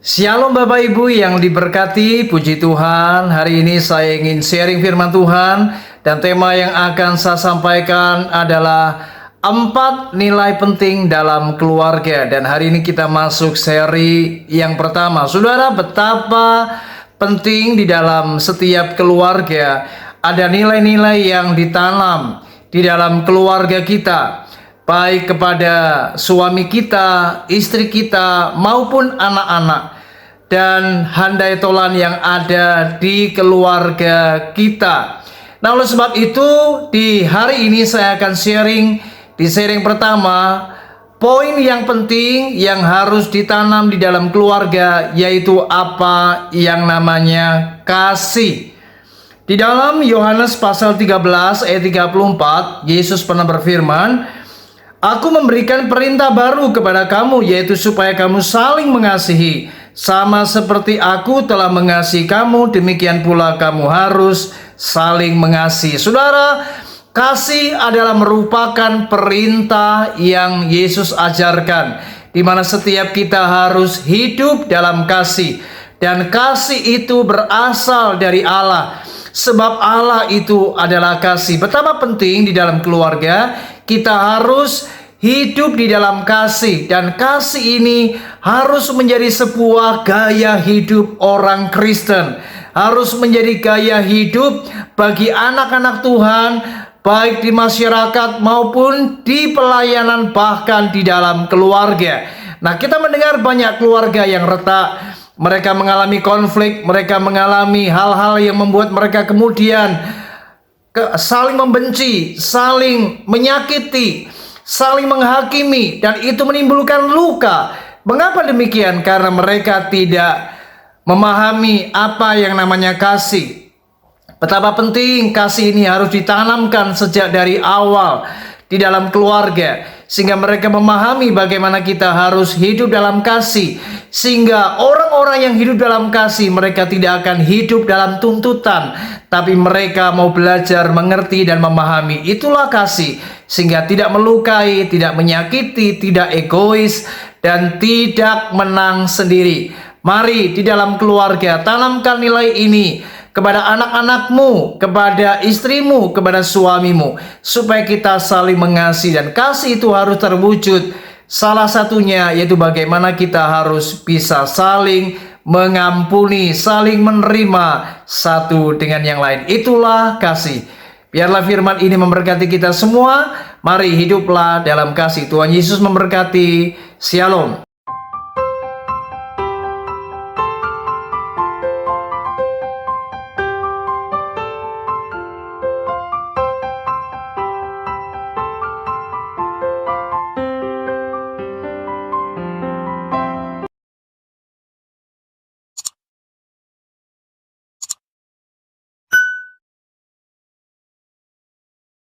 Shalom Bapak Ibu yang diberkati, puji Tuhan. Hari ini saya ingin sharing firman Tuhan, dan tema yang akan saya sampaikan adalah 4 nilai penting dalam keluarga. Dan hari ini kita masuk seri yang pertama. Saudara, betapa penting di dalam setiap keluarga ada nilai-nilai yang ditanam di dalam keluarga kita, baik kepada suami kita, istri kita, maupun anak-anak dan handai tolan yang ada di keluarga kita. Nah, oleh sebab itu di hari ini saya akan di sharing pertama, poin yang penting yang harus ditanam di dalam keluarga, yaitu apa yang namanya kasih. Di dalam Yohanes pasal 13 ayat 34, Yesus pernah berfirman, "Aku memberikan perintah baru kepada kamu, yaitu supaya kamu saling mengasihi. Sama seperti aku telah mengasihi kamu, demikian pula kamu harus saling mengasihi." Saudara, kasih adalah merupakan perintah yang Yesus ajarkan, di mana setiap kita harus hidup dalam kasih. Dan kasih itu berasal dari Allah, sebab Allah itu adalah kasih. Betapa penting di dalam keluarga kita harus hidup di dalam kasih, dan kasih ini harus menjadi sebuah gaya hidup orang Kristen, harus menjadi gaya hidup bagi anak-anak Tuhan, baik di masyarakat maupun di pelayanan, bahkan di dalam keluarga. Nah, kita mendengar banyak keluarga yang retak, mereka mengalami konflik, mereka mengalami hal-hal yang membuat mereka kemudian saling membenci, saling menyakiti, saling menghakimi, dan itu menimbulkan luka. Mengapa demikian? Karena mereka tidak memahami apa yang namanya kasih. Betapa penting kasih ini harus ditanamkan sejak dari awal di dalam keluarga, sehingga mereka memahami bagaimana kita harus hidup dalam kasih, sehingga orang-orang yang hidup dalam kasih, mereka tidak akan hidup dalam tuntutan, tapi mereka mau belajar mengerti dan memahami. Itulah kasih, sehingga tidak melukai, tidak menyakiti, tidak egois, dan tidak menang sendiri. Mari di dalam keluarga tanamkan nilai ini kepada anak-anakmu, kepada istrimu, kepada suamimu, supaya kita saling mengasihi, dan kasih itu harus terwujud. Salah satunya yaitu bagaimana kita harus bisa saling mengampuni, saling menerima satu dengan yang lain. Itulah kasih. Biarlah firman ini memberkati kita semua. Mari hiduplah dalam kasih. Tuhan Yesus memberkati. Shalom.